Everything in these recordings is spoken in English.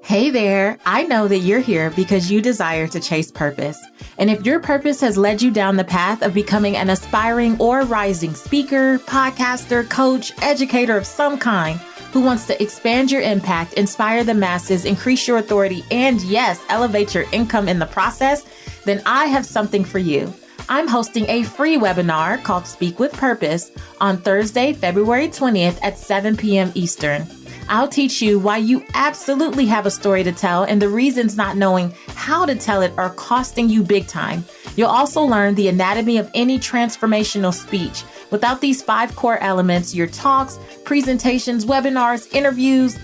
Hey there, I know that you're here because you desire to chase purpose. And if your purpose has led you down the path of becoming an aspiring or rising speaker, podcaster, coach, educator of some kind who wants to expand your impact, inspire the masses, increase your authority, and yes, elevate your income in the process, then I have something for you. I'm hosting a free webinar called Speak with Purpose on Thursday, February 20th at 7 p.m. Eastern. I'll teach you why you absolutely have a story to tell and the reasons not knowing how to tell it are costing you big time. You'll also learn the anatomy of any transformational speech. Without these 5 core elements, your talks, presentations, webinars, interviews,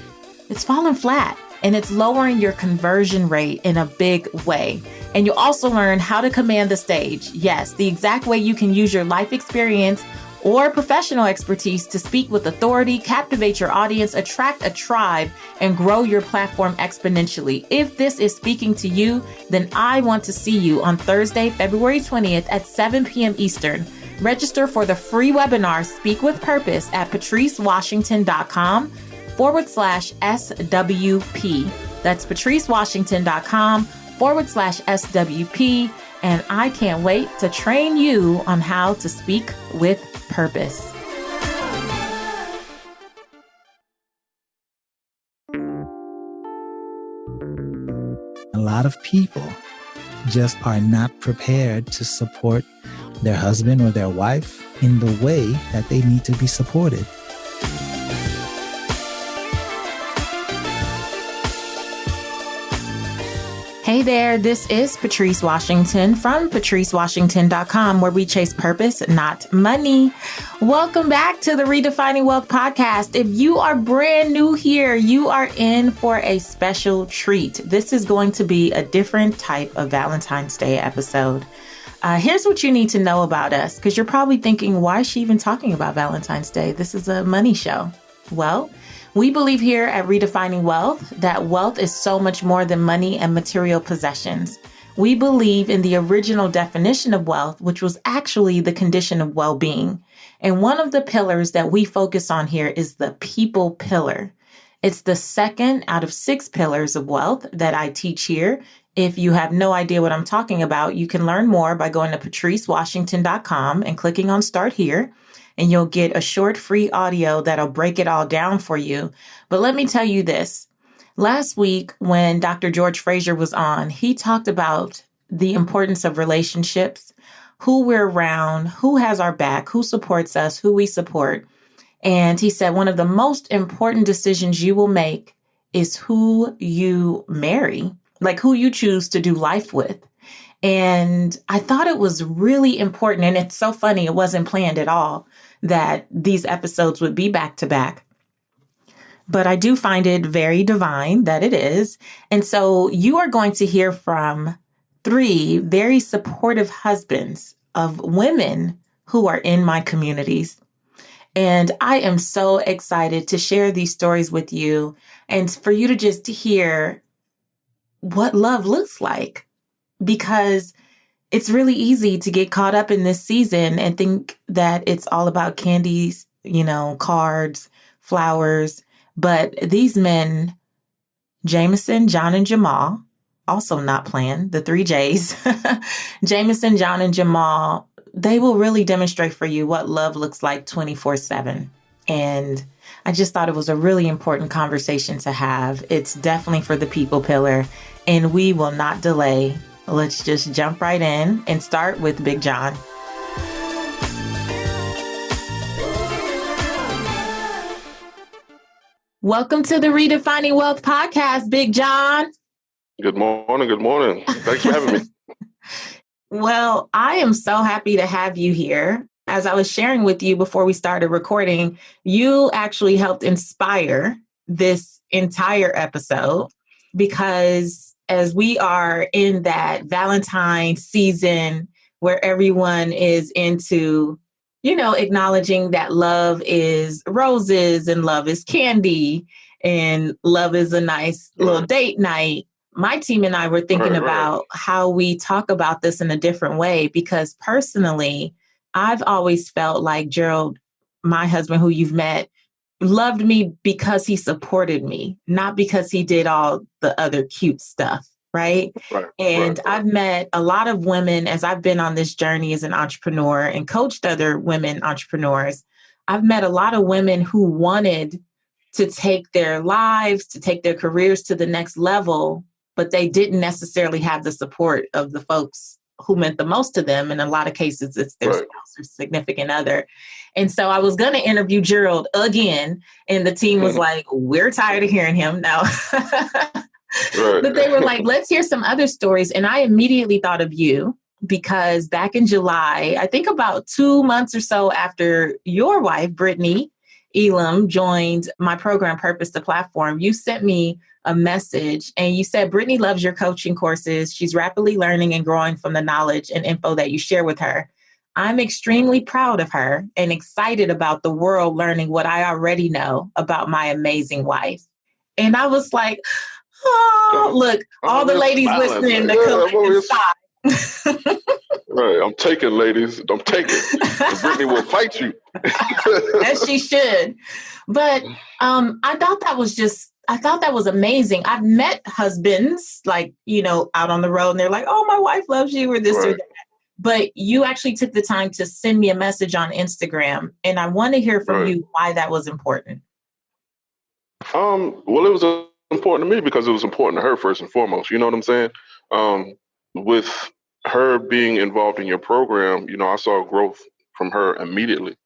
it's falling flat and it's lowering your conversion rate in a big way. And you'll also learn how to command the stage. Yes, the exact way you can use your life experience or professional expertise to speak with authority, captivate your audience, attract a tribe, and grow your platform exponentially. If this is speaking to you, then I want to see you on Thursday, February 20th at 7 p.m. Eastern. Register for the free webinar, Speak with Purpose, at patricewashington.com/SWP. That's patricewashington.com/SWP. And I can't wait to train you on how to speak with purpose. A lot of people just are not prepared to support their husband or their wife in the way that they need to be supported. Hey there, this is Patrice Washington from patricewashington.com, where we chase purpose, not money. Welcome back to the Redefining Wealth podcast. If you are brand new here, you are in for a special treat. This is going to be a different type of Valentine's Day episode. Here's what you need to know about us, because you're probably thinking, why is she even talking about Valentine's Day? This is a money show. Well, we believe here at Redefining Wealth that wealth is so much more than money and material possessions. We believe in the original definition of wealth, which was actually the condition of well-being. And one of the pillars that we focus on here is the people pillar. It's the second out of 6 pillars of wealth that I teach here. If you have no idea what I'm talking about, you can learn more by going to patricewashington.com and clicking on Start Here. And you'll get a short free audio that'll break it all down for you. But let me tell you this. Last week, when Dr. George Fraser was on, he talked about the importance of relationships, who we're around, who has our back, who supports us, who we support. And he said one of the most important decisions you will make is who you marry, like who you choose to do life with. And I thought it was really important. And it's so funny, it wasn't planned at all that these episodes would be back to back. But I do find it very divine that it is. And so you are going to hear from 3 very supportive husbands of women who are in my communities. And I am so excited to share these stories with you and for you to just hear what love looks like. Because it's really easy to get caught up in this season and think that it's all about candies, cards, flowers. But these men, Jameson, John, and Jamal, also not planned, the 3 J's, Jameson, John, and Jamal, they will really demonstrate for you what love looks like 24/7. And I just thought it was a really important conversation to have. It's definitely for the people pillar, and we will not delay. Let's just jump right in and start with Big John. Welcome to the Redefining Wealth podcast, Big John. Good morning. Good morning. Thanks for having me. Well, I am so happy to have you here. As I was sharing with you before we started recording, you actually helped inspire this entire episode because as we are in that Valentine season where everyone is into, acknowledging that love is roses and love is candy and love is a nice little date night. My team and I were thinking about how we talk about this in a different way, because personally, I've always felt like Gerald, my husband who you've met, loved me because he supported me, not because he did all the other cute stuff. Right. And I've met a lot of women as I've been on this journey as an entrepreneur and coached other women entrepreneurs. I've met a lot of women who wanted to take their lives, to take their careers to the next level, but they didn't necessarily have the support of the folks who meant the most to them. In a lot of cases, it's their spouse or significant other. And so I was going to interview Gerald again, and the team was like, we're tired of hearing him now. But they were like, let's hear some other stories. And I immediately thought of you because back in July, I think about 2 months or so after your wife, Brittany Elam, joined my program, Purpose the Platform, you sent me a message and you said, Brittany loves your coaching courses. She's rapidly learning and growing from the knowledge and info that you share with her. I'm extremely proud of her and excited about the world learning what I already know about my amazing wife. And I was like, oh, look, all the ladies listening to collective sigh. Right, I'm taking, ladies. I'm taking. Brittany will fight you. As she should. But I thought that was amazing. I've met husbands like, out on the road and they're like, oh, my wife loves you or this or that. But you actually took the time to send me a message on Instagram. And I want to hear from you why that was important. Well, it was important to me because it was important to her first and foremost. You know what I'm saying? With her being involved in your program, I saw growth from her immediately.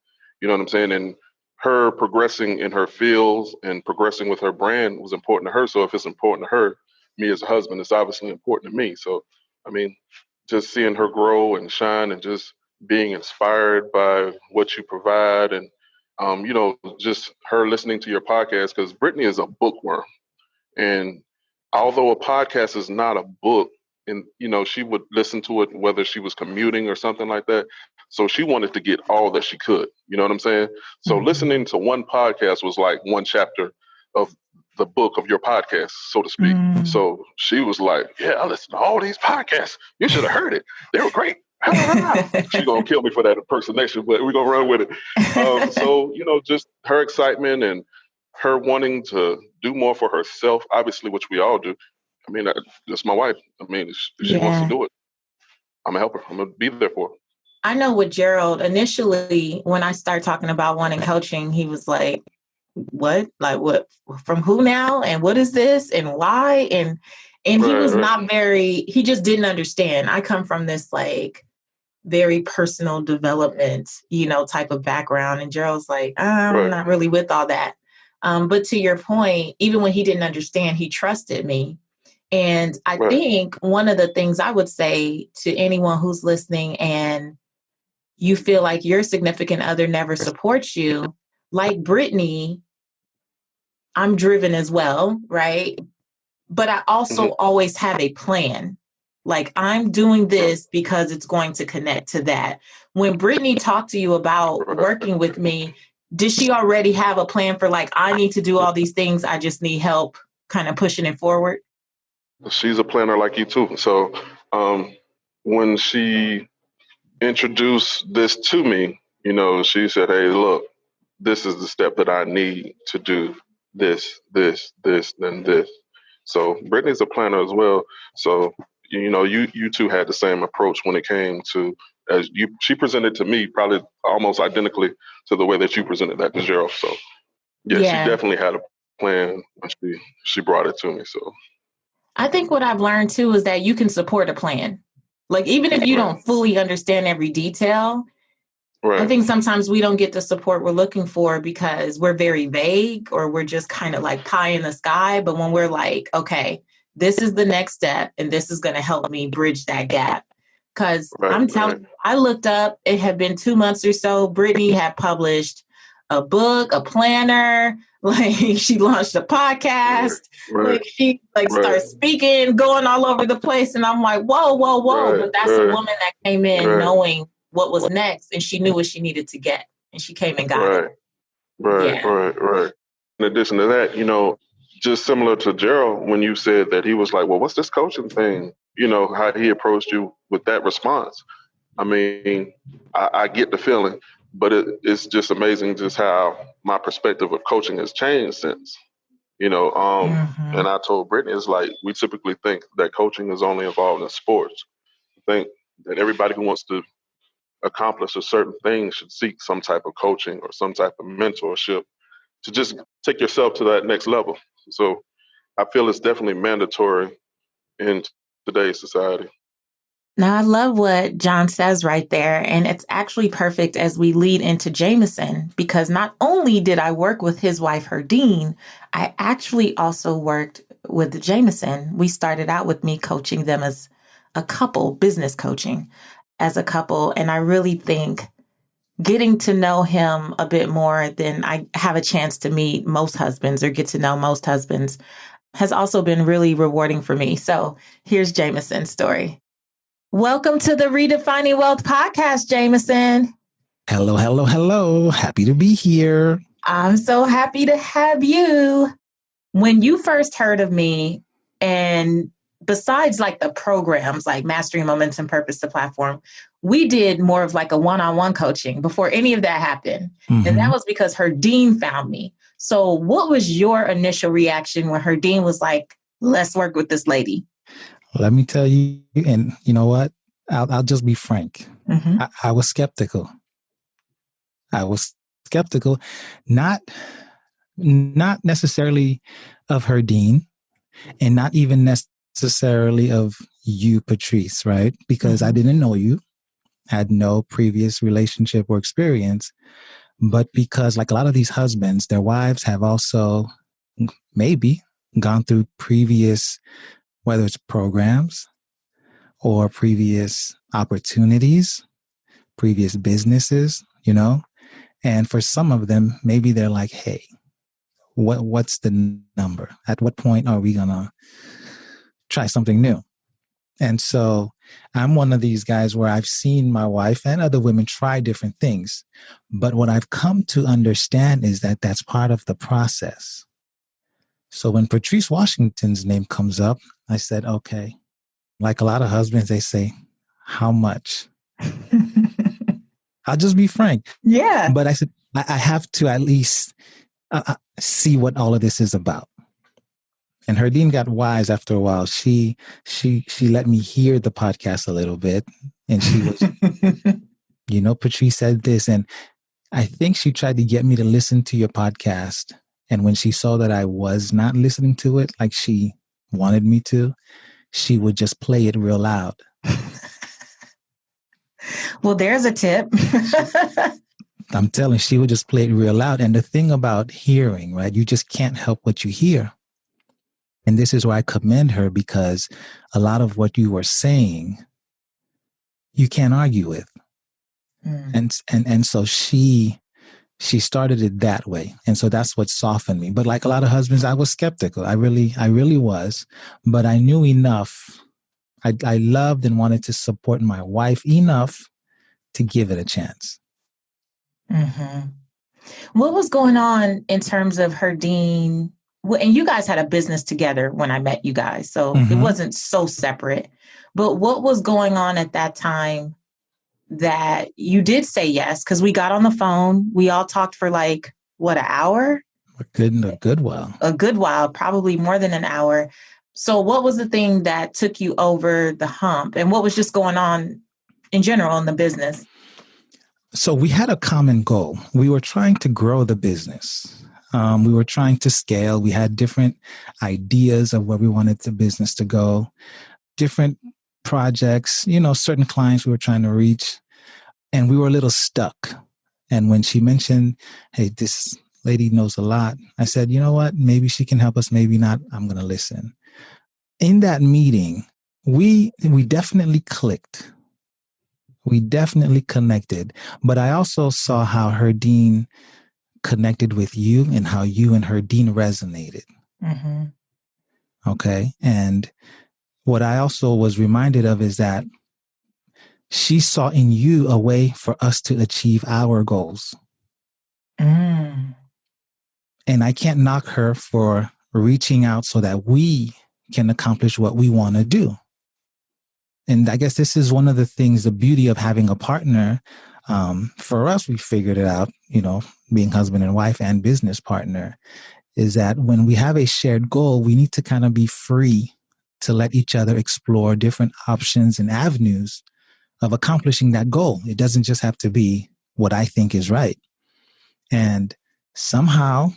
You know what I'm saying? And her progressing in her fields and progressing with her brand was important to her. So if it's important to her, me as a husband, it's obviously important to me. So, just seeing her grow and shine and just being inspired by what you provide and, just her listening to your podcast, because Brittany is a bookworm. And although a podcast is not a book, and, she would listen to it whether she was commuting or something like that. So she wanted to get all that she could. You know what I'm saying? So listening to one podcast was like one chapter of the book of your podcast, so to speak. So she was like, yeah, I listen to all these podcasts. You should have heard it. They were great. She's going to kill me for that impersonation, but we're going to run with it. So, just her excitement and her wanting to do more for herself, obviously, which we all do. That's my wife. If she wants to do it, I'm going to help her. I'm going to be there for her. I know with Gerald, initially, when I started talking about wanting coaching, he was like, what? Like what? From who now? And what is this? And why? And he was not he just didn't understand. I come from this like very personal development, type of background. And Gerald's like, I'm not really with all that. But to your point, even when he didn't understand, he trusted me. And I think one of the things I would say to anyone who's listening and you feel like your significant other never supports you, like Brittany, I'm driven as well, right? But I also always have a plan. Like I'm doing this because it's going to connect to that. When Brittany talked to you about working with me, did she already have a plan for like, I need to do all these things, I just need help kind of pushing it forward? She's a planner like you too. So when she introduced this to me, she said, hey, look, this is the step that I need to do this, then this. So Brittany's a planner as well. So, you two had the same approach when it came to, she presented to me probably almost identically to the way that you presented that to Gerald. So she definitely had a plan when she brought it to me. So I think what I've learned too is that you can support a plan. Like even if you don't fully understand every detail, I think sometimes we don't get the support we're looking for because we're very vague or we're just kind of like pie in the sky. But when we're like, okay, this is the next step and this is going to help me bridge that gap. Because I'm telling you, I looked up, it had been 2 months or so. Brittany had published a book, a planner, like she launched a podcast, like she started speaking, going all over the place. And I'm like, whoa. But that's a woman that came in knowing what was next, and she knew what she needed to get, and she came and got it. Right. In addition to that, just similar to Gerald, when you said that he was like, well, what's this coaching thing? How he approached you with that response. I get the feeling but it's just amazing just how my perspective of coaching has changed since. And I told Brittany, it's like we typically think that coaching is only involved in sports. I think that everybody who wants to accomplish a certain thing should seek some type of coaching or some type of mentorship to just take yourself to that next level. So I feel it's definitely mandatory in today's society. Now, I love what John says right there. And it's actually perfect as we lead into Jameson, because not only did I work with his wife, Herdine, I actually also worked with Jameson. We started out with me coaching them as a couple, business coaching as a couple. And I really think getting to know him a bit more than I have a chance to meet most husbands or get to know most husbands has also been really rewarding for me. So here's Jameson's story. Welcome to the Redefining Wealth podcast, Jameson. Hello, hello, hello. Happy to be here. I'm so happy to have you. When you first heard of me, and besides like the programs like Mastering Momentum, Purpose to Platform, we did more of like a one-on-one coaching before any of that happened. Mm-hmm. And that was because Herdine found me. So what was your initial reaction when Herdine was like, let's work with this lady? Let me tell you, and you know what? I'll just be frank. Mm-hmm. I was skeptical. Not necessarily of Herdine, and not even necessarily of you, Patrice, right? Because I didn't know you, had no previous relationship or experience, but because like a lot of these husbands, their wives have also maybe gone through previous, whether it's programs or previous opportunities, previous businesses, and for some of them, maybe they're like, hey, what's the number? At what point are we going to try something new? And so I'm one of these guys where I've seen my wife and other women try different things. But what I've come to understand is that that's part of the process. So when Patrice Washington's name comes up, I said, okay, like a lot of husbands, they say, how much? I'll just be frank. Yeah. But I said, I have to at least see what all of this is about. And Herdine got wise after a while. She let me hear the podcast a little bit. And she was, Patrice said this. And I think she tried to get me to listen to your podcast. And when she saw that I was not listening to it like she wanted me to, she would just play it real loud. Well, there's a tip. I'm telling you, she would just play it real loud. And the thing about hearing, right, you just can't help what you hear. And this is why I commend her, because a lot of what you were saying, you can't argue with. And so she started it that way. And so that's what softened me. But like a lot of husbands, I was skeptical. I really was. But I knew enough. I loved and wanted to support my wife enough to give it a chance. Mm-hmm. What was going on in terms of Herdine? And you guys had a business together when I met you guys, so It wasn't so separate. But what was going on at that time that you did say yes? Because we got on the phone. We all talked for like, an hour? A good while. A good while, probably more than an hour. So what was the thing that took you over the hump? And what was just going on in general in the business? So we had a common goal. We were trying to grow the business. We were trying to scale. We had different ideas of where we wanted the business to go, different projects, certain clients we were trying to reach, and we were a little stuck. And when she mentioned, hey, this lady knows a lot, I said, you know what? Maybe she can help us. Maybe not. I'm going to listen. In that meeting, we definitely clicked. We definitely connected. But I also saw how Herdine connected with you and how you and Herdine resonated. Mm-hmm. Okay. And what I also was reminded of is that she saw in you a way for us to achieve our goals. And I can't knock her for reaching out so that we can accomplish what we want to do. And I guess this is one of the things, the beauty of having a partner, For us, we figured it out, being husband and wife and business partner, is that when we have a shared goal, we need to kind of be free to let each other explore different options and avenues of accomplishing that goal. It doesn't just have to be what I think is right. And somehow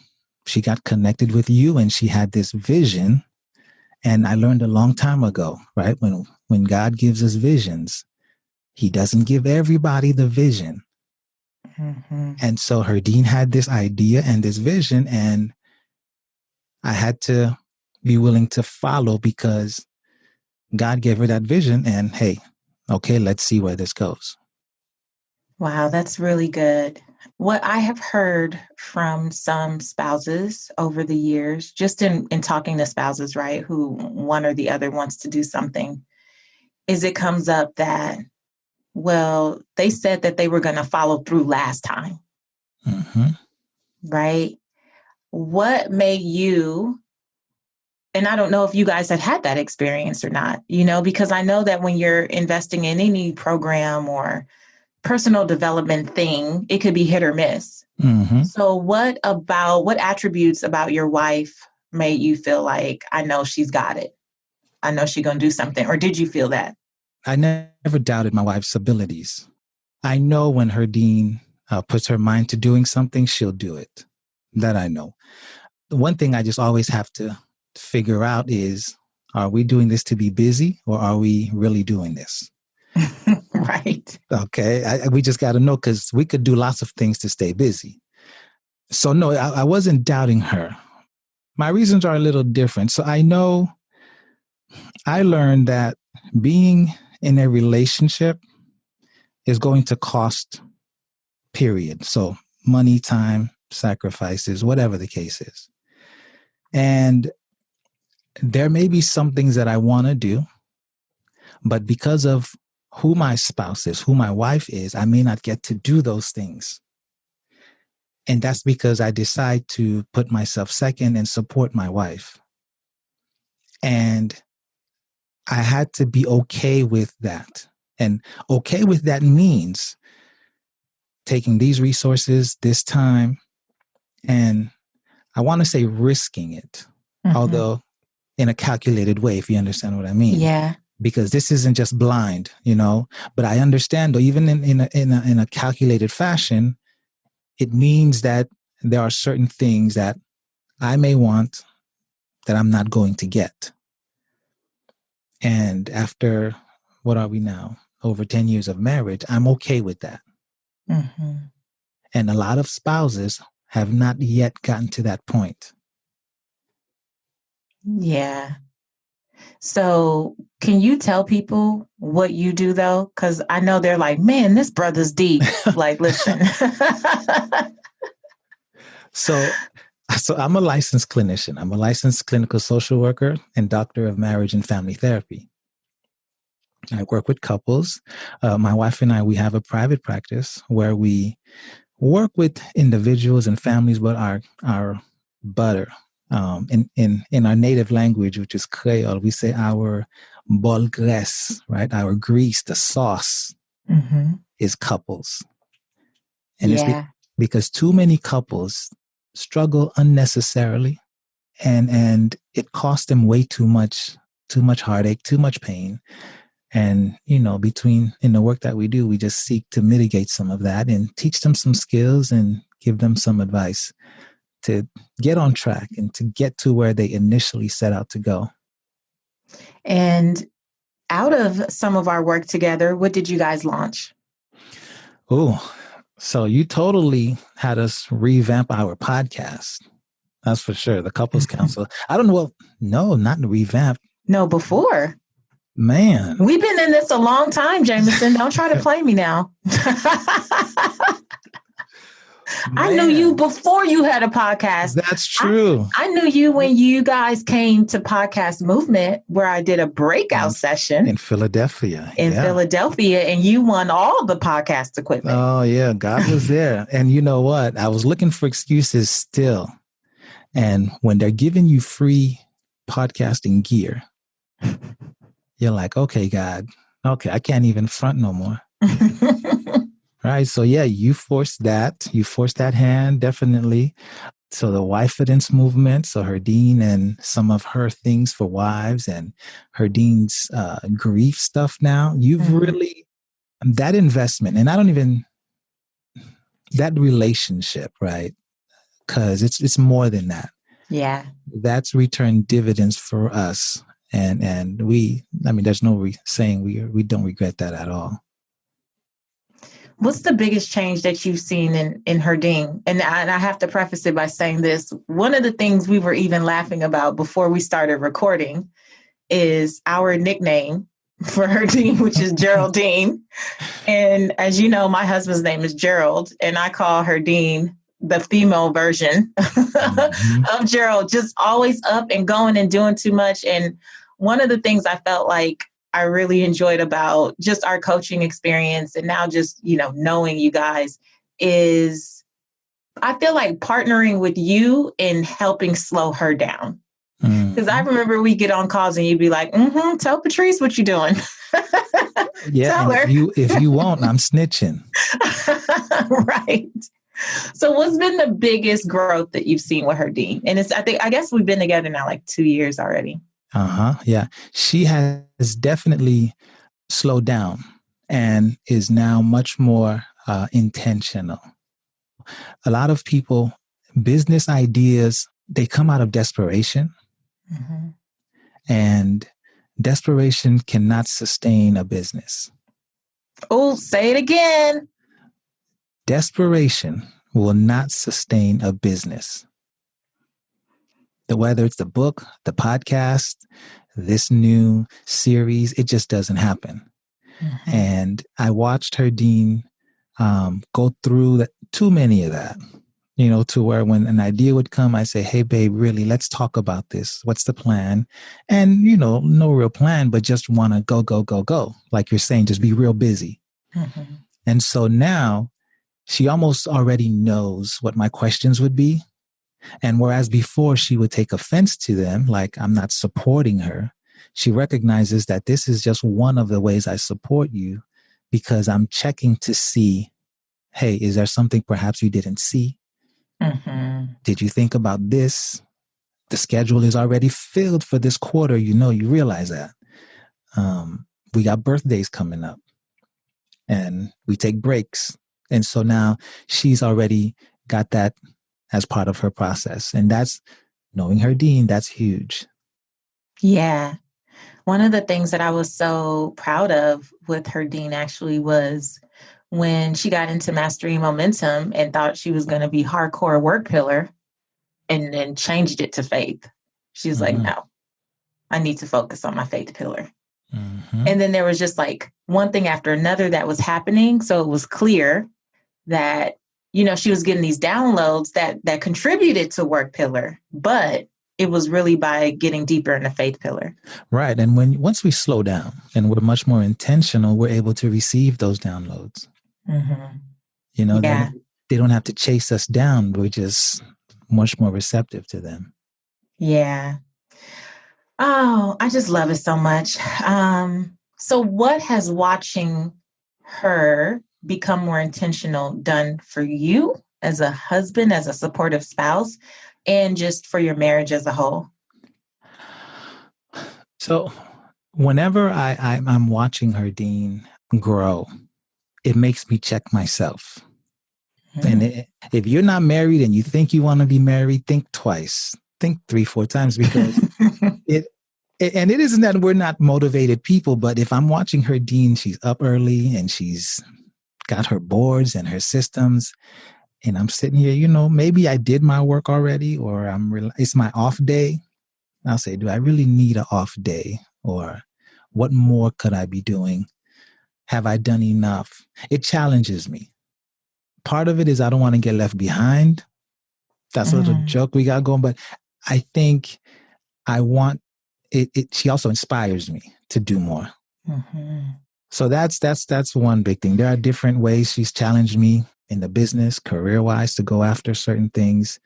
she got connected with you and she had this vision. And I learned a long time ago, right? When God gives us visions, he doesn't give everybody the vision. Mm-hmm. And so Herdine had this idea and this vision, and I had to be willing to follow because God gave her that vision. And hey, okay, let's see where this goes. Wow, that's really good. What I have heard from some spouses over the years, just in talking to spouses, right, who one or the other wants to do something, is it comes up that, well, they said that they were going to follow through last time. Mm-hmm. Right? What made you, and I don't know if you guys had that experience or not, because I know that when you're investing in any program or personal development thing, it could be hit or miss. Mm-hmm. So what attributes about your wife made you feel like, I know she's got it, I know she's going to do something? Or did you feel that? I never doubted my wife's abilities. I know when Herdine puts her mind to doing something, she'll do it. That I know. The one thing I just always have to figure out is, are we doing this to be busy or are we really doing this? Right. Okay. We just got to know, because we could do lots of things to stay busy. So no, I wasn't doubting her. My reasons are a little different. So I know I learned that being in a relationship is going to cost, period. So money, time, sacrifices, whatever the case is. And there may be some things that I want to do, but because of who my spouse is, who my wife is, I may not get to do those things. And that's because I decide to put myself second and support my wife. And I had to be okay with that. And okay with that means taking these resources, this time, and I want to say risking it, although in a calculated way, if you understand what I mean. Yeah. Because this isn't just blind, but I understand, though, even in a calculated fashion, it means that there are certain things that I may want that I'm not going to get. And after, what are we now? Over 10 years of marriage, I'm okay with that. Mm-hmm. And a lot of spouses have not yet gotten to that point. Yeah. So can you tell people what you do, though? Because I know they're like, man, this brother's deep. Like, listen. So I'm a licensed clinician. I'm a licensed clinical social worker and doctor of marriage and family therapy. I work with couples. My wife and I, we have a private practice where we work with individuals and families, but our butter. In our native language, which is Creole, we say our bol graisse, right? Our grease, the sauce, is couples. And it's because too many couples struggle unnecessarily, and it costs them way too much heartache, too much pain. And, in the work that we do, we just seek to mitigate some of that and teach them some skills and give them some advice to get on track and to get to where they initially set out to go. And out of some of our work together, what did you guys launch? Oh, so you totally had us revamp our podcast. That's for sure. The Couples Council. I don't know. Well, no, not revamp. No, before. Man. We've been in this a long time, Jameson. Don't try to play me now. I knew you before you had a podcast. That's true. I knew you when you guys came to Podcast Movement, where I did a breakout session. In Philadelphia. Philadelphia, and you won all the podcast equipment. Oh, yeah. God was there. And you know what? I was looking for excuses still. And when they're giving you free podcasting gear, you're like, okay, God, okay, I can't even front no more. Right. So yeah, you forced that. You forced that hand, definitely. So the wifidence movement, so Herdine and some of her things for wives and Herdine's grief stuff now, you've really, that investment, and I don't even, that relationship, right? Because it's more than that. Yeah. That's returned dividends for us. And we, I mean, there's no saying we don't regret that at all. What's the biggest change that you've seen in Herdine? And I have to preface it by saying this. One of the things we were even laughing about before we started recording is our nickname for Herdine, which is Geraldine. And as you know, my husband's name is Gerald, and I call Herdine the female version of Gerald, just always up and going and doing too much. And one of the things I felt like I really enjoyed about just our coaching experience and now just, knowing you guys is I feel like partnering with you in helping slow her down. Because I remember we get on calls and you'd be like, tell Patrice what you're doing. Yeah, tell her. If you won't, I'm snitching. Right. So what's been the biggest growth that you've seen with Herdine? And I guess we've been together now like 2 years already. Yeah. She has definitely slowed down and is now much more intentional. A lot of people, business ideas, they come out of desperation. And desperation cannot sustain a business. Oh, say it again. Desperation will not sustain a business. Whether it's the book, the podcast, this new series, it just doesn't happen. And I watched Herdine go through too many of that, to where when an idea would come, I say, hey, babe, really, let's talk about this. What's the plan? And, no real plan, but just want to go, go, go, go. Like you're saying, just be real busy. And so now she almost already knows what my questions would be. And whereas before she would take offense to them, like I'm not supporting her, she recognizes that this is just one of the ways I support you because I'm checking to see, hey, is there something perhaps you didn't see? Did you think about this? The schedule is already filled for this quarter. You realize that. We got birthdays coming up and we take breaks. And so now she's already got that as part of her process. And that's knowing Herdine, that's huge. Yeah. One of the things that I was so proud of with Herdine actually was when she got into Mastering Momentum and thought she was going to be hardcore work pillar and then changed it to faith. She was like, no, I need to focus on my faith pillar. And then there was just like one thing after another that was happening. So it was clear that, she was getting these downloads that contributed to work pillar, but it was really by getting deeper in the faith pillar. Right. And once we slow down and we're much more intentional, we're able to receive those downloads. They don't have to chase us down. We're just much more receptive to them. Yeah. Oh, I just love it so much. So what has watching her become more intentional done for you as a husband, as a supportive spouse, and just for your marriage as a whole? So whenever I'm watching Herdine grow, it makes me check myself. And if you're not married and you think you want to be married, think twice, think 3-4 times, because it isn't that we're not motivated people, but if I'm watching Herdine, she's up early and she's got her boards and her systems, and I'm sitting here, maybe I did my work already, or it's my off day. I'll say, do I really need an off day? Or what more could I be doing? Have I done enough? It challenges me. Part of it is I don't want to get left behind. That's a little joke we got going, but I think I want it. She also inspires me to do more. So that's one big thing. There are different ways she's challenged me in the business, career-wise, to go after certain things.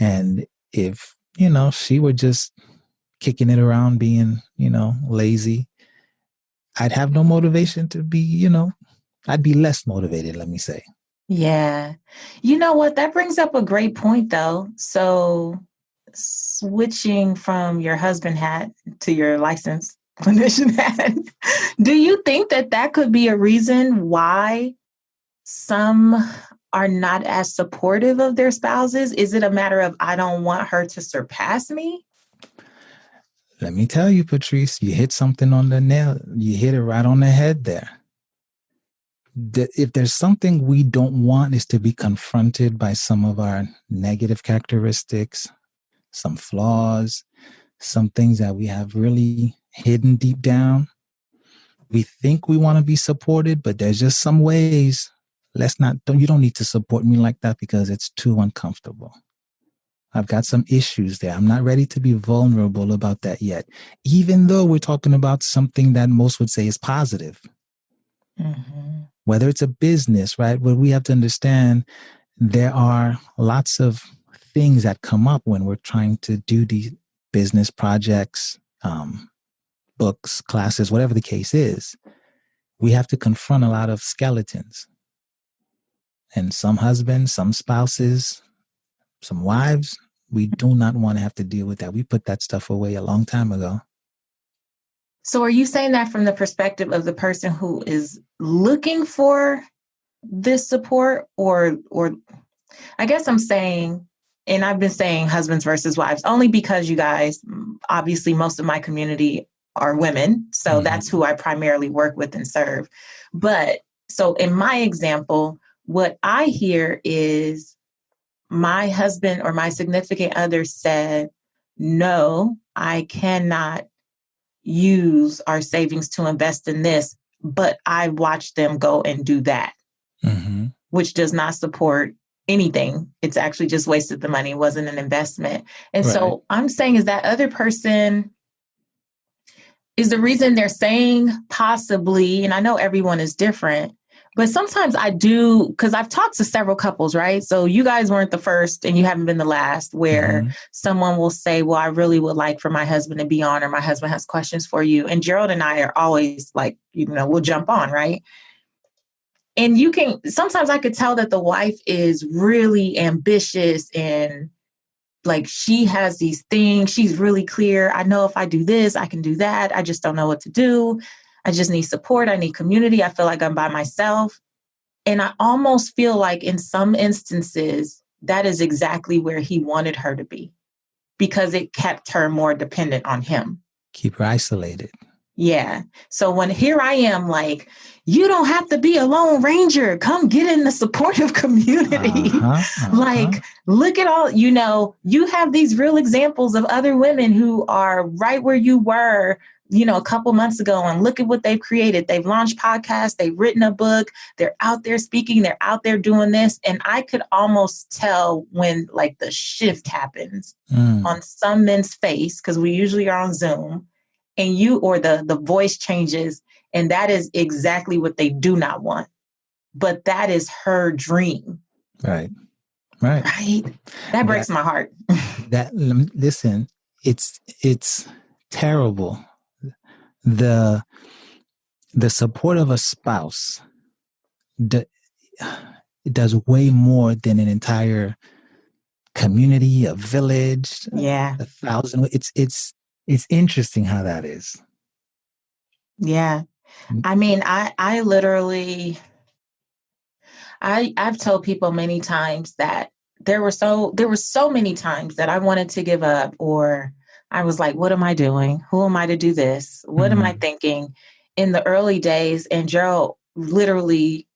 And if, she were just kicking it around, being, lazy, I'd have no motivation to be, I'd be less motivated, let me say. Yeah. You know what? That brings up a great point, though. So, switching from your husband hat to your licensed clinician hat, do you think that that could be a reason why some are not as supportive of their spouses? Is it a matter of, I don't want her to surpass me? Let me tell you, Patrice, you hit something on the nail. You hit it right on the head there. If there's something we don't want is to be confronted by some of our negative characteristics, some flaws, some things that we have really hidden deep down. We think we want to be supported, but there's just some ways. You don't need to support me like that because it's too uncomfortable. I've got some issues there. I'm not ready to be vulnerable about that yet, even though we're talking about something that most would say is positive. Mm-hmm. Whether it's a business, right? Well, we have to understand there are lots of things that come up when we're trying to do these business projects, books, classes, whatever the case is. We have to confront a lot of skeletons. And some husbands, some spouses, some wives, we do not want to have to deal with that. We put that stuff away a long time ago. So are you saying that from the perspective of the person who is looking for this support, or I guess I'm saying, and I've been saying husbands versus wives only because you guys, obviously most of my community are women. So that's who I primarily work with and serve. But so in my example, what I hear is my husband or my significant other said, no, I cannot use our savings to invest in this, but I watched them go and do that, which does not support anything. It's actually just wasted the money. It wasn't an investment. And so I'm saying is that other person is the reason they're saying possibly, and I know everyone is different, but sometimes I do, because I've talked to several couples, right? So you guys weren't the first and you haven't been the last, where someone will say, well, I really would like for my husband to be on, or my husband has questions for you. And Gerald and I are always like, we'll jump on, right? And sometimes I could tell that the wife is really ambitious and like she has these things. She's really clear. I know if I do this, I can do that. I just don't know what to do. I just need support. I need community. I feel like I'm by myself. And I almost feel like in some instances, that is exactly where he wanted her to be, because it kept her more dependent on him. Keep her isolated. Yeah. So when here I am like, you don't have to be a lone ranger. Come get in the supportive community. Like, look at all, you have these real examples of other women who are right where you were, a couple months ago, and look at what they've created. They've launched podcasts. They've written a book. They're out there speaking. They're out there doing this. And I could almost tell when like the shift happens on some men's face, because we usually are on Zoom, and the voice changes. And that is exactly what they do not want. But that is her dream. Right. That breaks my heart. Listen, it's terrible. The support of a spouse it does way more than an entire community, a village, 1,000. It's interesting how that is. Yeah. I mean, I literally, I've told people many times that there were so many times that I wanted to give up, or I was like, what am I doing? Who am I to do this? What am I thinking in the early days? And Gerald literally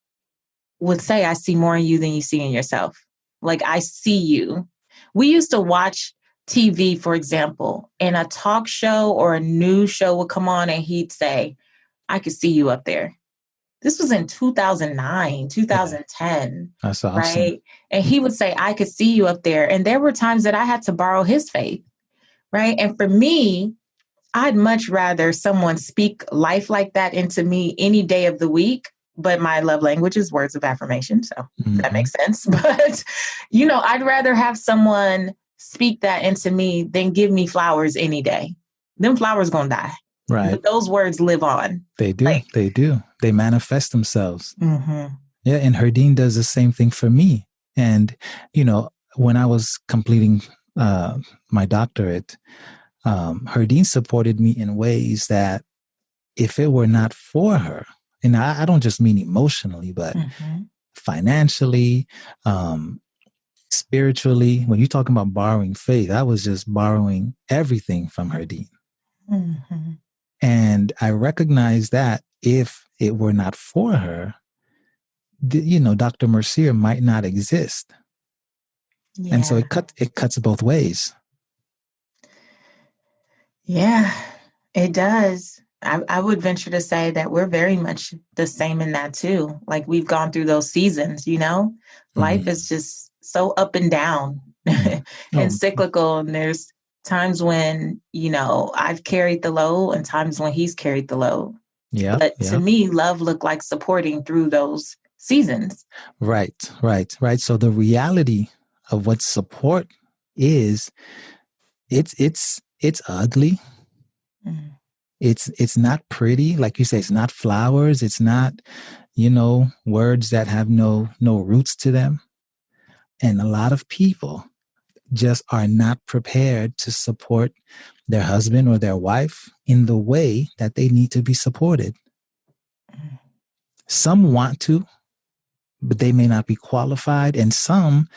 would say, I see more in you than you see in yourself. Like, I see you. We used to watch TV, for example, and a talk show or a news show would come on and he'd say, I could see you up there. This was in 2009, 2010. That's awesome. Right? And he would say, I could see you up there. And there were times that I had to borrow his faith. Right? And for me, I'd much rather someone speak life like that into me any day of the week. But my love language is words of affirmation. So that makes sense. But, I'd rather have someone speak that into me than give me flowers any day. Them flowers gonna die. Right. But those words live on. They do. Like, They do. They manifest themselves. mm-hmm. Yeah. And Herdine does the same thing for me. And, when I was completing my doctorate, Herdine supported me in ways that if it were not for her, and I don't just mean emotionally, but Mm-hmm. financially, spiritually, when you're talking about borrowing faith, I was just borrowing everything from Herdine. Mm-hmm. And I recognize that if it were not for her, Dr. Mercier might not exist. And so Yeah. it cuts both ways. Yeah, it does. I would venture to say that we're very much the same in that too. Like we've gone through those seasons, life is just so up and down and Oh, cyclical. And there's times when, I've carried the load and times when he's carried the load. yeah, But to yeah. me, love looked like supporting through those seasons. Right. So the reality of what support is, it's ugly. Mm-hmm. It's not pretty. Like you say, it's not flowers. It's not, words that have no roots to them. And a lot of people just are not prepared to support their husband or their wife in the way that they need to be supported. Some want to, but they may not be qualified. And some,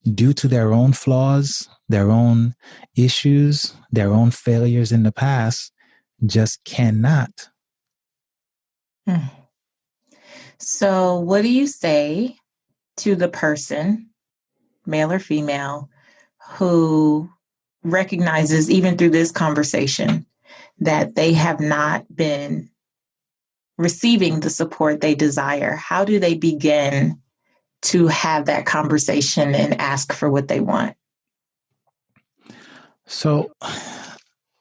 due to their own flaws, their own issues, their own failures in the past, just cannot. So, what do you say to the person, male or female, who recognizes, even through this conversation, that they have not been receiving the support they desire? How do they begin to have that conversation and ask for what they want? So,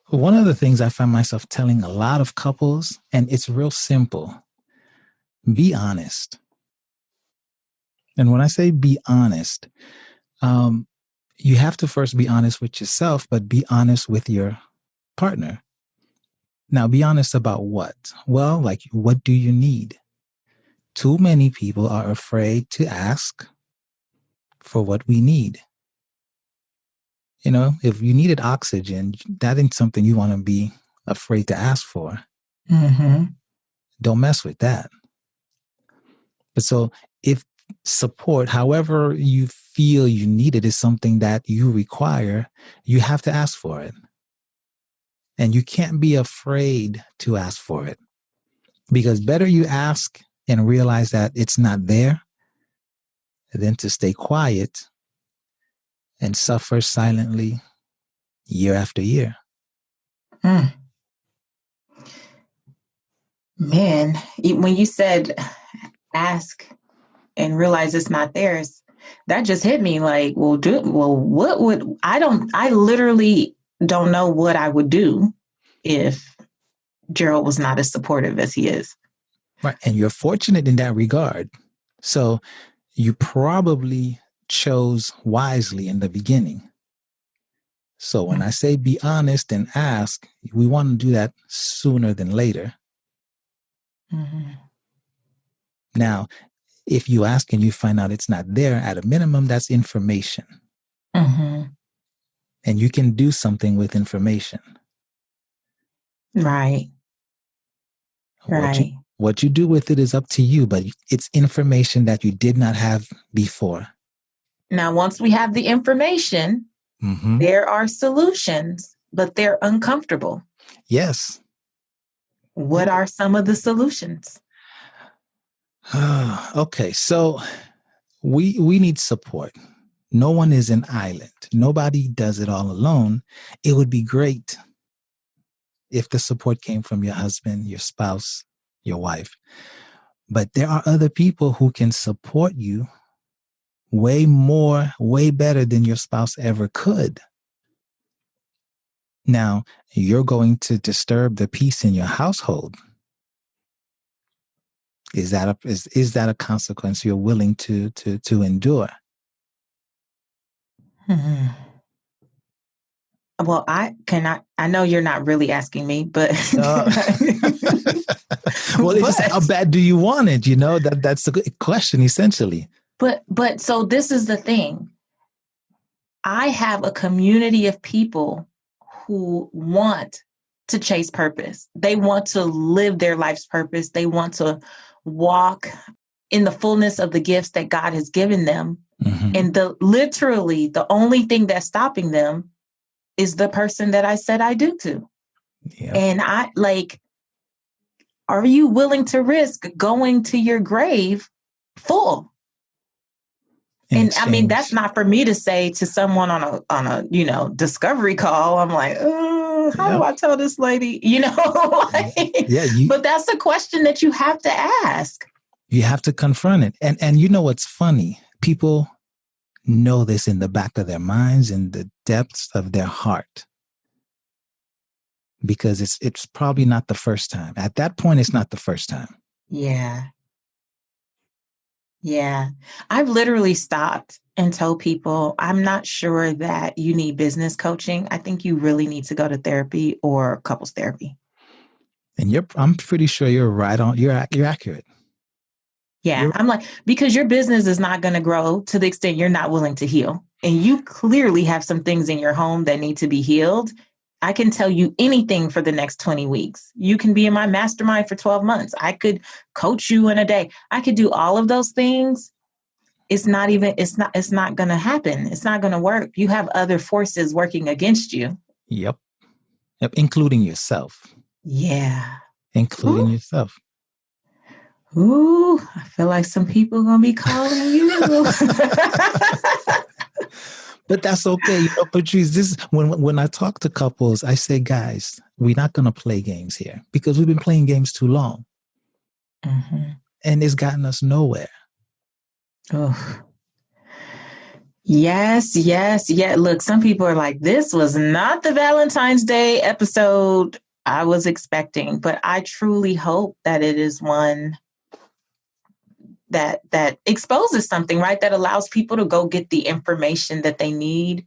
one of the things I find myself telling a lot of couples, and it's real simple: be honest. And when I say be honest, you have to first be honest with yourself, but be honest with your partner. Now, be honest about what? Well, like, what do you need? Too many people are afraid to ask for what we need. If you needed oxygen, that ain't something you want to be afraid to ask for. Mm-hmm. Don't mess with that. But so if support, however you feel you need it, is something that you require, you have to ask for it. And you can't be afraid to ask for it, because better you ask and realize that it's not there than to stay quiet and suffer silently year after year. Mm. Man, when you said ask and realize it's not theirs, that just hit me like, what would I literally don't know what I would do if Gerald was not as supportive as he is. Right. And you're fortunate in that regard. So you probably chose wisely in the beginning. So when I say be honest and ask, we want to do that sooner than later. Mm-hmm. Now, if you ask and you find out it's not there, at a minimum, that's information. Mm-hmm. And you can do something with information. Right. What you do with it is up to you, but it's information that you did not have before. Now, once we have the information, there are solutions, but they're uncomfortable. Yes. What are some of the solutions? Okay, so we need support. No one is an island. Nobody does it all alone. It would be great if the support came from your husband, your spouse, your wife. But there are other people who can support you way more, way better than your spouse ever could. Now, you're going to disturb the peace in your household. Is that a consequence you're willing to endure? Mm-hmm. Well, I know you're not really asking me, but Well, it's just how bad do you want it? That's the question, essentially. But so this is the thing. I have a community of people who want to chase purpose. They want to live their life's purpose. They want to walk in the fullness of the gifts that God has given them. Mm-hmm. And literally the only thing that's stopping them is the person that I said I do to. Yep. And are you willing to risk going to your grave full? And I mean, that's not for me to say to someone on a discovery call. I'm like, how do I tell this lady? But that's a question that you have to ask. You have to confront it. And you know what's funny? People know this in the back of their minds, in the depths of their heart. Because it's probably not the first time. At that point, it's not the first time. Yeah. Yeah. I've literally stopped and told people, I'm not sure that you need business coaching. I think you really need to go to therapy or couples therapy. And I'm pretty sure you're right on. You're accurate. Yeah. I'm like, because your business is not going to grow to the extent you're not willing to heal. And you clearly have some things in your home that need to be healed. I can tell you anything for the next 20 weeks. You can be in my mastermind for 12 months. I could coach you in a day. I could do all of those things. It's not going to happen. It's not going to work. You have other forces working against you. Yep. Including yourself. Yeah. Including yourself. Ooh, I feel like some people are going to be calling you. But that's okay. Patrice, this is when I talk to couples, I say, guys, we're not going to play games here because we've been playing games too long. Mm-hmm. And it's gotten us nowhere. Oh. Yes. Look, some people are like, this was not the Valentine's Day episode I was expecting, but I truly hope that it is one that exposes something, right? That allows people to go get the information that they need.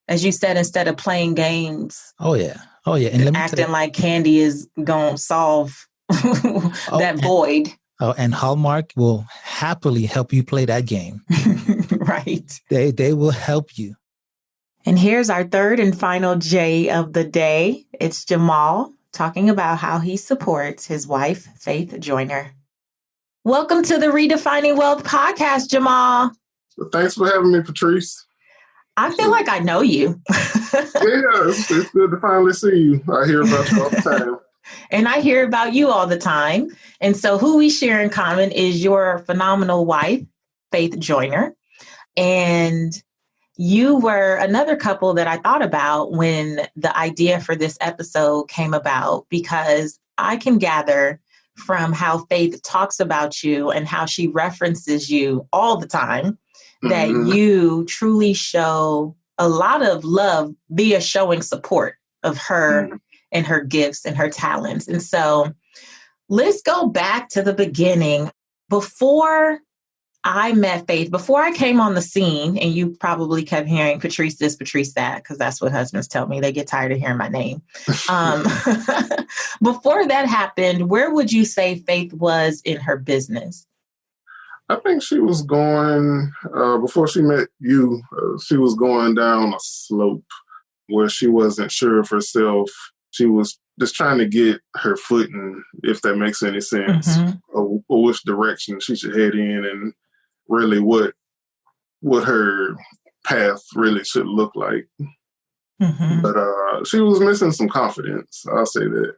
As you said, instead of playing games. Oh, yeah. And acting like candy is going to solve that void. And Hallmark will happily help you play that game. Right. They will help you. And here's our third and final J of the day. It's Jamal talking about how he supports his wife, Faith Joyner. Welcome to the Redefining Wealth podcast, Jamal. Thanks for having me, Patrice. I feel like I know you. It's good to finally see you. I hear about you all the time. And I hear about you all the time. And so who we share in common is your phenomenal wife, Faith Joyner. And you were another couple that I thought about when the idea for this episode came about, because I can gather from how Faith talks about you and how she references you all the time that you truly show a lot of love via showing support of her and her gifts and her talents. And so let's go back to the beginning. Before I met Faith, before I came on the scene, and you probably kept hearing Patrice this, Patrice that, because that's what husbands tell me. They get tired of hearing my name. Before that happened, where would you say Faith was in her business? I think she was going, before she met you, she was going down a slope where she wasn't sure of herself. She was just trying to get her footing, if that makes any sense, or which direction she should head in, and really what her path really should look like. But she was missing some confidence. I'll say that.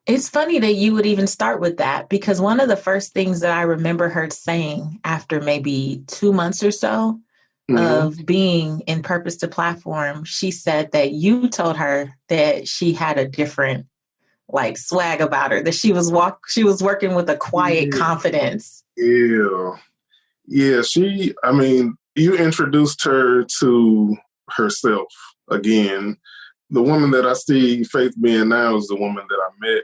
It's funny that you would even start with that, because one of the first things that I remember her saying after maybe 2 months or so of being in Purpose to Platform, she said that you told her that she had a different swag about her, that she was working with a quiet confidence. Yeah. You introduced her to herself again. The woman that I see Faith being now is the woman that I met.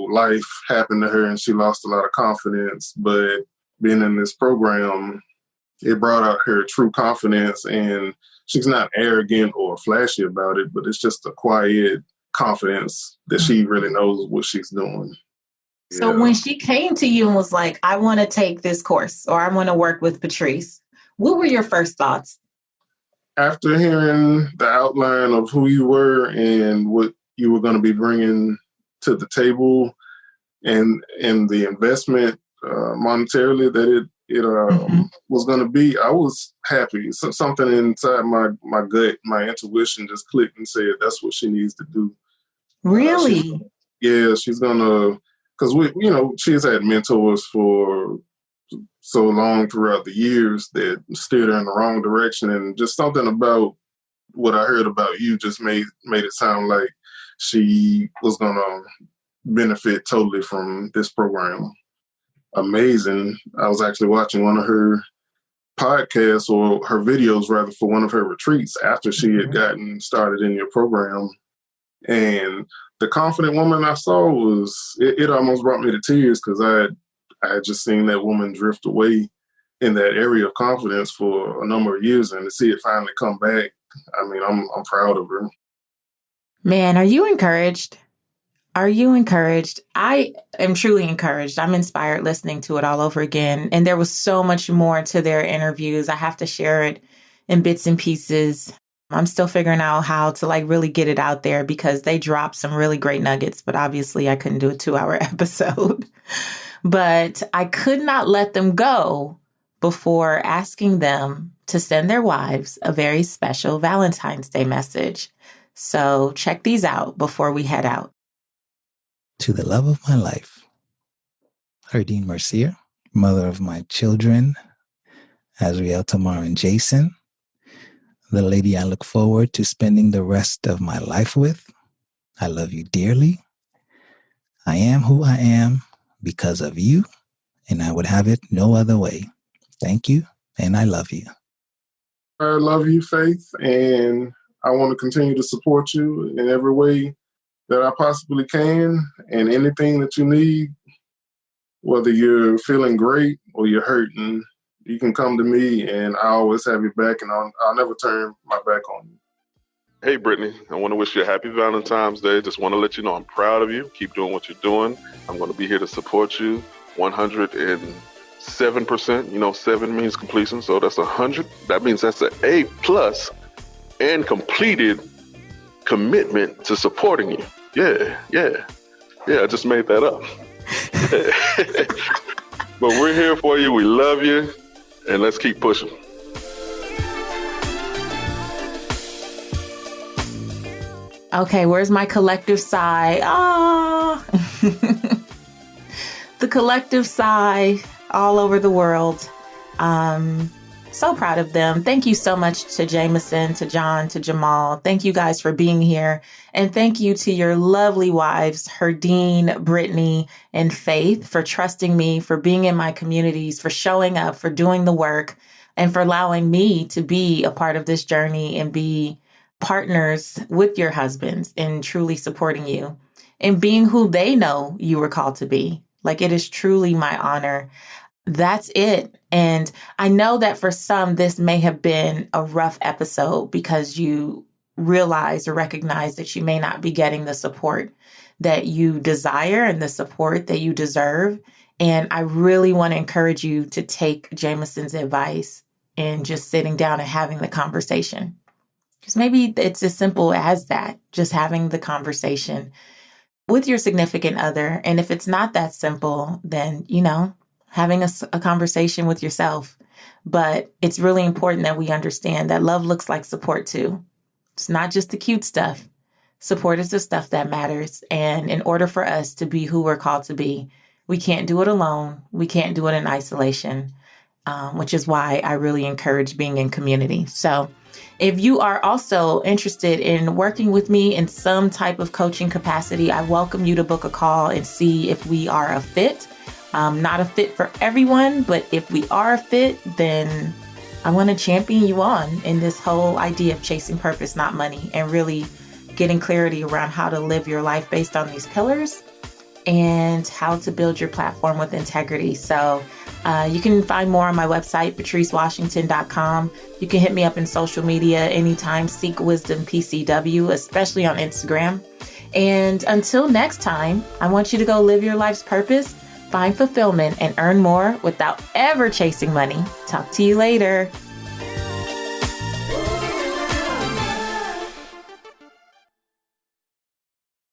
Life happened to her and she lost a lot of confidence, but being in this program, it brought out her true confidence, and she's not arrogant or flashy about it, but it's just a quiet confidence that she really knows what she's doing. So when she came to you and was like, I want to take this course or I want to work with Patrice, what were your first thoughts? After hearing the outline of who you were and what you were going to be bringing to the table and the investment monetarily that it was going to be, I was happy. So something inside my gut, my intuition just clicked and said, that's what she needs to do. Really? She's going to, because she's had mentors for so long throughout the years that steered her in the wrong direction. And just something about what I heard about you just made it sound like she was going to benefit totally from this program. Amazing. I was actually watching one of her podcasts or her videos rather for one of her retreats after she had gotten started in your program. And the confident woman I saw it almost brought me to tears because I had just seen that woman drift away in that area of confidence for a number of years, and to see it finally come back, I mean, I'm proud of her. Man, are you encouraged? Are you encouraged? I am truly encouraged. I'm inspired listening to it all over again. And there was so much more to their interviews. I have to share it in bits and pieces. I'm still figuring out how to really get it out there because they dropped some really great nuggets, but obviously I couldn't do a 2-hour episode. But I could not let them go before asking them to send their wives a very special Valentine's Day message. So check these out before we head out. To the love of my life, Herdine Mercier, mother of my children, Azriel, Tamar, and Jason, the lady I look forward to spending the rest of my life with. I love you dearly. I am who I am because of you, and I would have it no other way. Thank you, and I love you. I love you, Faith, and I want to continue to support you in every way that I possibly can, and anything that you need, whether you're feeling great or you're hurting, you can come to me, and I always have your back, and I'll never turn my back on you. Hey, Brittany, I want to wish you a happy Valentine's Day. Just want to let you know I'm proud of you. Keep doing what you're doing. I'm going to be here to support you 107%. 7 means completion, so that's 100. That means that's an A+ and completed commitment to supporting you. Yeah, I just made that up. But we're here for you. We love you. And let's keep pushing. Okay, where's my collective sigh? The collective sigh all over the world. So proud of them. Thank you so much to Jameson, to John, to Jamal. Thank you guys for being here. And thank you to your lovely wives, Herdine, Brittany, and Faith, for trusting me, for being in my communities, for showing up, for doing the work, and for allowing me to be a part of this journey and be partners with your husbands in truly supporting you and being who they know you were called to be. It is truly my honor. That's it. And I know that for some, this may have been a rough episode because you realize or recognize that you may not be getting the support that you desire and the support that you deserve. And I really want to encourage you to take Jameson's advice and just sitting down and having the conversation. Because maybe it's as simple as that, just having the conversation with your significant other. And if it's not that simple, then, having a conversation with yourself. But it's really important that we understand that love looks like support too. It's not just the cute stuff. Support is the stuff that matters. And in order for us to be who we're called to be, we can't do it alone. We can't do it in isolation, which is why I really encourage being in community. So if you are also interested in working with me in some type of coaching capacity, I welcome you to book a call and see if we are a fit. Not a fit for everyone, but if we are a fit, then I want to champion you on in this whole idea of chasing purpose, not money, and really getting clarity around how to live your life based on these pillars and how to build your platform with integrity. So you can find more on my website, patricewashington.com. You can hit me up in social media anytime, Seek Wisdom PCW, especially on Instagram. And until next time, I want you to go live your life's purpose, find fulfillment, and earn more without ever chasing money. Talk to you later.